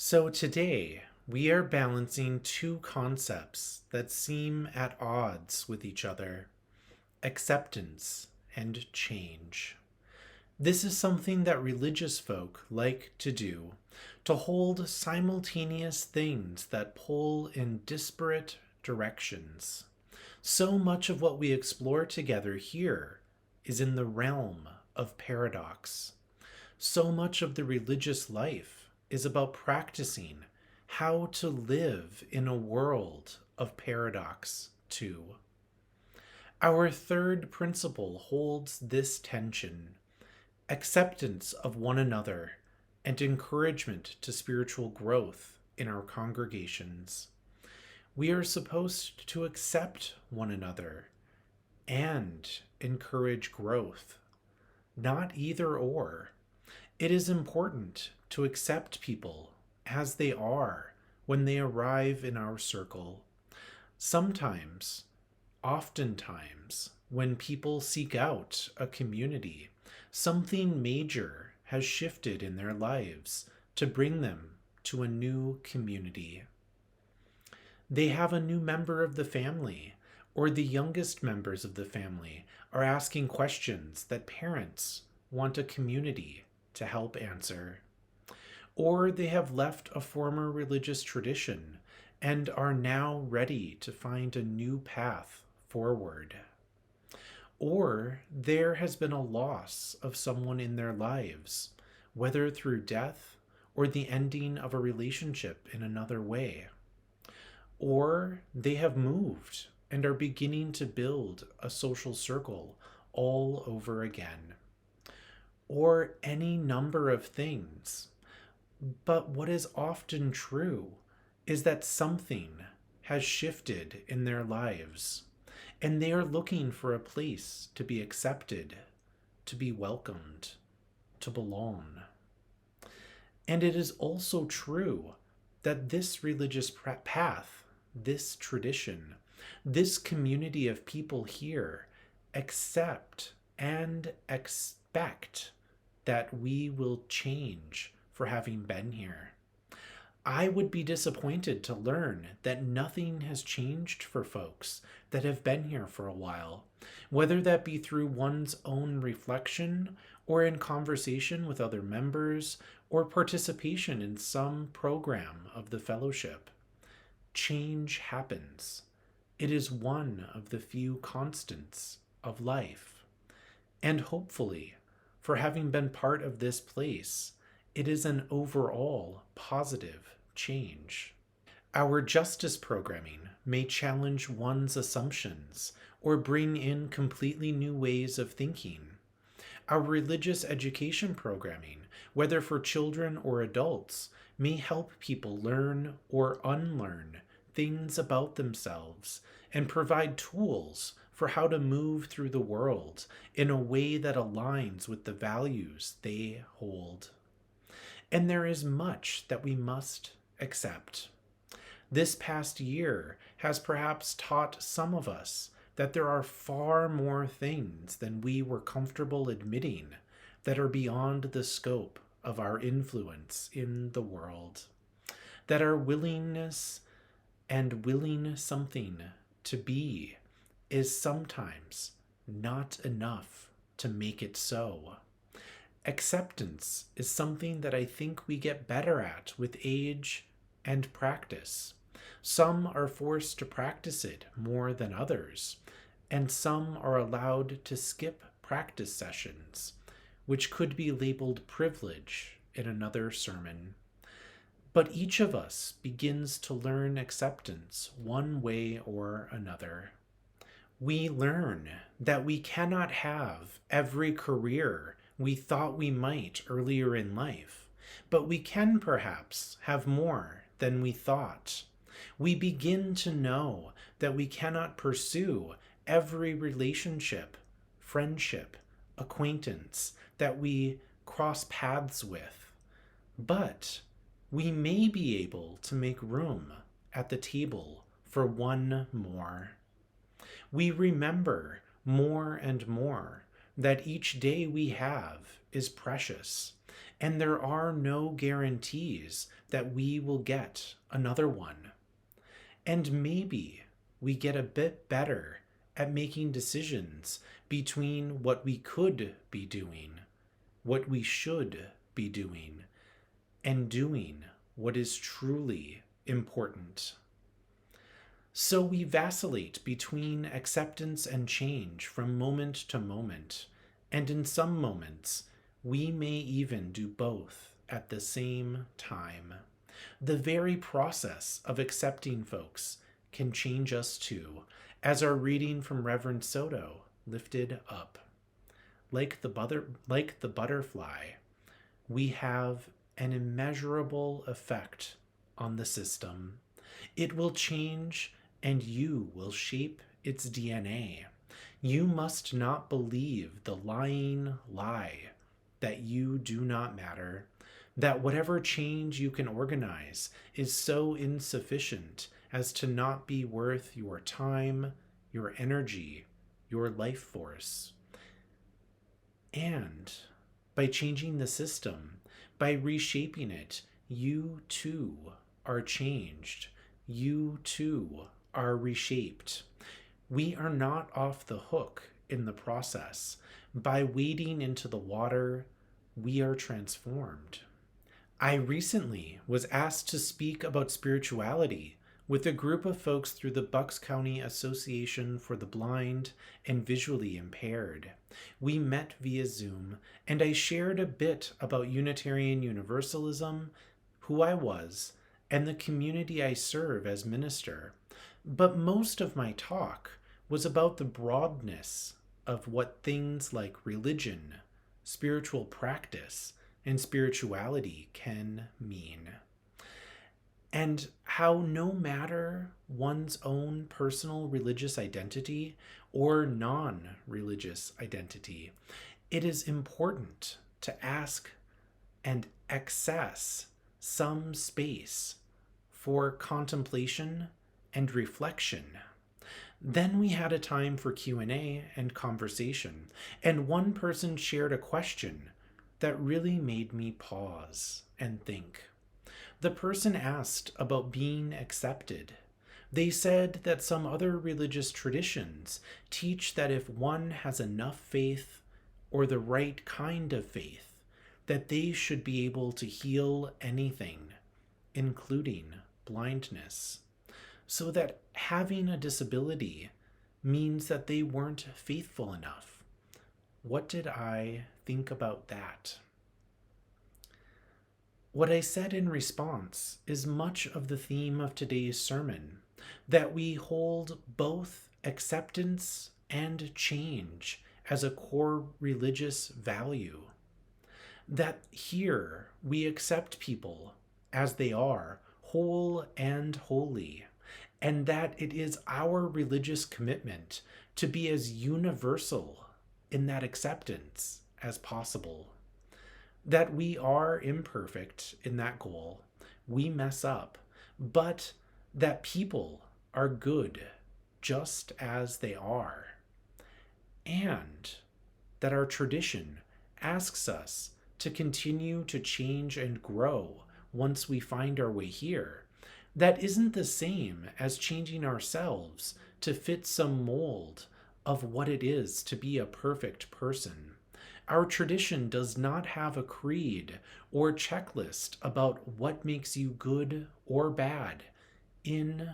So today, we are balancing two concepts that seem at odds with each other: acceptance and change. This is something that religious folk like to do, to hold simultaneous things that pull in disparate directions. So much of what we explore together here is in the realm of paradox. So much of the religious life is about practicing how to live in a world of paradox, too. Our third principle holds this tension: acceptance of one another and encouragement to spiritual growth in our congregations. We are supposed to accept one another and encourage growth, not either or. It is important to accept people as they are when they arrive in our circle. Sometimes, oftentimes, when people seek out a community, something major has shifted in their lives to bring them to a new community. They have a new member of the family, or the youngest members of the family are asking questions that parents want a community to help answer. Or they have left a former religious tradition and are now ready to find a new path forward. Or there has been a loss of someone in their lives, whether through death or the ending of a relationship in another way. Or they have moved and are beginning to build a social circle all over again. Or any number of things. But what is often true is that something has shifted in their lives, and they are looking for a place to be accepted, to be welcomed, to belong. And it is also true that this religious path, this tradition, this community of people here accept and expect that we will change for having been here. I would be disappointed to learn that nothing has changed for folks that have been here for a while, whether that be through one's own reflection or in conversation with other members or participation in some program of the fellowship. Change happens. It is one of the few constants of life. And hopefully, for having been part of this place, it is an overall positive change. Our justice programming may challenge one's assumptions or bring in completely new ways of thinking. Our religious education programming, whether for children or adults, may help people learn or unlearn things about themselves and provide tools for how to move through the world in a way that aligns with the values they hold. And there is much that we must accept. This past year has perhaps taught some of us that there are far more things than we were comfortable admitting that are beyond the scope of our influence in the world. That our willingness and willing something to be is sometimes not enough to make it so. Acceptance is something that I think we get better at with age and practice. Some are forced to practice it more than others, and some are allowed to skip practice sessions, which could be labeled privilege in another sermon. But each of us begins to learn acceptance one way or another. We learn that we cannot have every career we thought we might earlier in life, but we can perhaps have more than we thought. We begin to know that we cannot pursue every relationship, friendship, acquaintance that we cross paths with, but we may be able to make room at the table for one more. We remember more and more that each day we have is precious, and there are no guarantees that we will get another one. And maybe we get a bit better at making decisions between what we could be doing, what we should be doing, and doing what is truly important. So we vacillate between acceptance and change from moment to moment, and in some moments, we may even do both at the same time. The very process of accepting folks can change us too, as our reading from Reverend Soto lifted up. Like the butterfly, we have an immeasurable effect on the system. It will change and you will shape its DNA. You must not believe the lying lie that you do not matter, that whatever change you can organize is so insufficient as to not be worth your time, your energy, your life force. And by changing the system, by reshaping it, you too are changed. You too are reshaped. We are not off the hook in the process. By wading into the water, we are transformed. I recently was asked to speak about spirituality with a group of folks through the Bucks County Association for the Blind and Visually Impaired. We met via Zoom, and I shared a bit about Unitarian Universalism, who I was, and the community I serve as minister. But most of my talk was about the broadness of what things like religion, spiritual practice, and spirituality can mean. And how no matter one's own personal religious identity or non-religious identity, it is important to ask and access some space for contemplation and reflection. Then we had a time for Q&A and conversation, and one person shared a question that really made me pause and think. The person asked about being accepted. They said that some other religious traditions teach that if one has enough faith or the right kind of faith, that they should be able to heal anything, including blindness. So that having a disability means that they weren't faithful enough. What did I think about that? What I said in response is much of the theme of today's sermon, that we hold both acceptance and change as a core religious value. That here we accept people as they are, whole and holy, and that it is our religious commitment to be as universal in that acceptance as possible. That we are imperfect in that goal, we mess up, but that people are good just as they are, and that our tradition asks us to continue to change and grow once we find our way here. That isn't the same as changing ourselves to fit some mold of what it is to be a perfect person. Our tradition does not have a creed or checklist about what makes you good or bad, in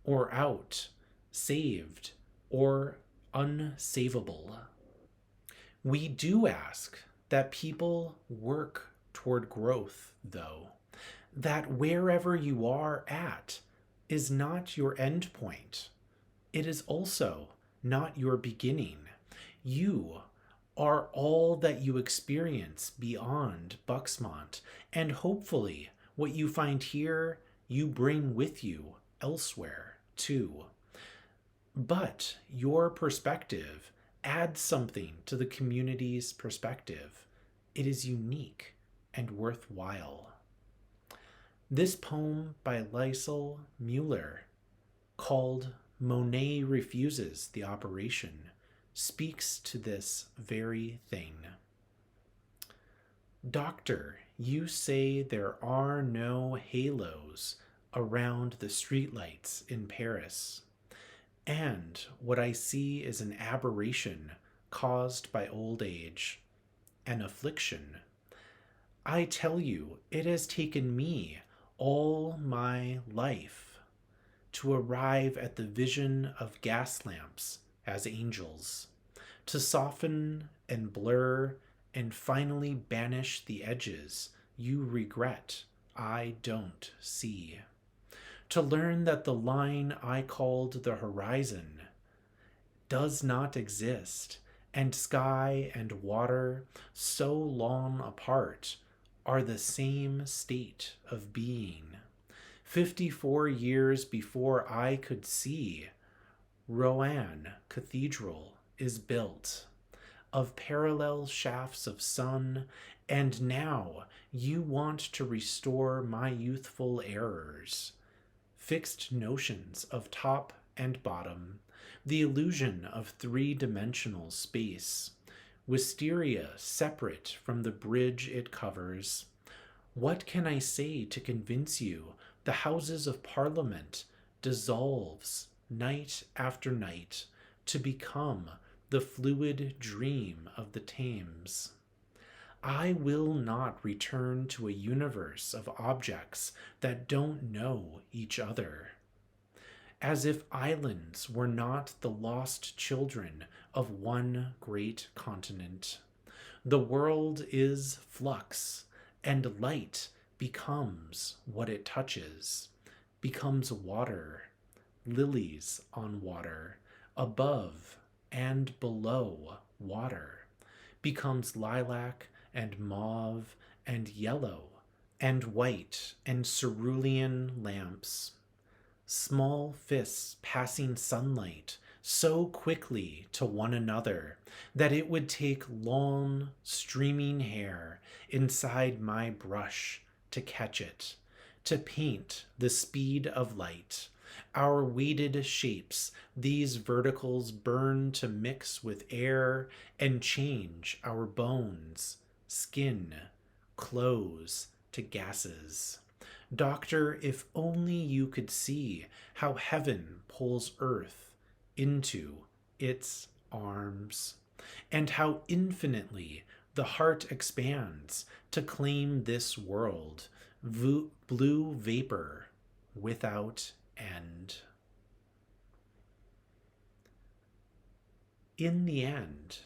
or out, saved or unsavable. We do ask that people work toward growth, though, that wherever you are at is not your end point. It is also not your beginning. You are all that you experience beyond Bucksmont, and hopefully what you find here you bring with you elsewhere too. But your perspective adds something to the community's perspective. It is unique and worthwhile. This poem by Liesl Mueller, called Monet Refuses the Operation, speaks to this very thing. Doctor, You say there are no halos around the streetlights in Paris, and what I see is an aberration caused by old age, an affliction. I tell you, it has taken me all my life to arrive at the vision of gas lamps as angels, to soften and blur and finally banish the edges you regret I don't see, to learn that the line I called the horizon does not exist, and sky and water, so long apart, are the same state of being. 54 years before I could see, Rouen Cathedral is built of parallel shafts of sun, and now you want to restore my youthful errors, fixed notions of top and bottom, the illusion of three-dimensional space, wisteria separate from the bridge it covers. What can I say to convince you the Houses of Parliament dissolves night after night to become the fluid dream of the Thames? I will not return to a universe of objects that don't know each other. As if islands were not the lost children of one great continent. The world is flux, and light becomes what it touches, becomes water, lilies on water, above and below water, becomes lilac and mauve and yellow and white and cerulean lamps, small fists passing sunlight so quickly to one another that it would take long, streaming hair inside my brush to catch it, to paint the speed of light. Our weighted shapes, these verticals burn to mix with air and change our bones, skin, clothes to gases. Doctor, if only you could see how heaven pulls earth into its arms, and how infinitely the heart expands to claim this world, blue vapor without end. In the end,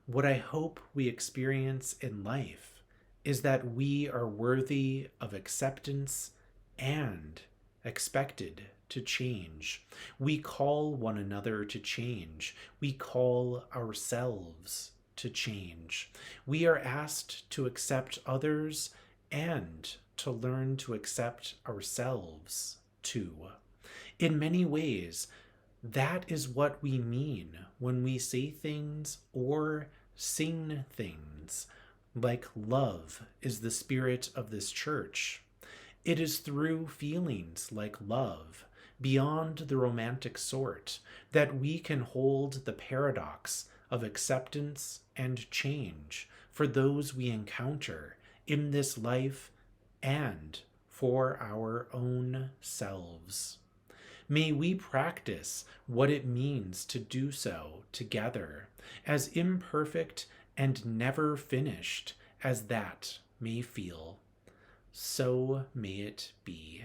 what I hope we experience in life is that we are worthy of acceptance and expected to change. We call one another to change. We call ourselves to change. We are asked to accept others and to learn to accept ourselves too. In many ways, that is what we mean when we say things or sing things like love is the spirit of this church. It is through feelings like love, beyond the romantic sort, that we can hold the paradox of acceptance and change for those we encounter in this life and for our own selves. May we practice what it means to do so together, as imperfect and never finished as that may feel. So may it be.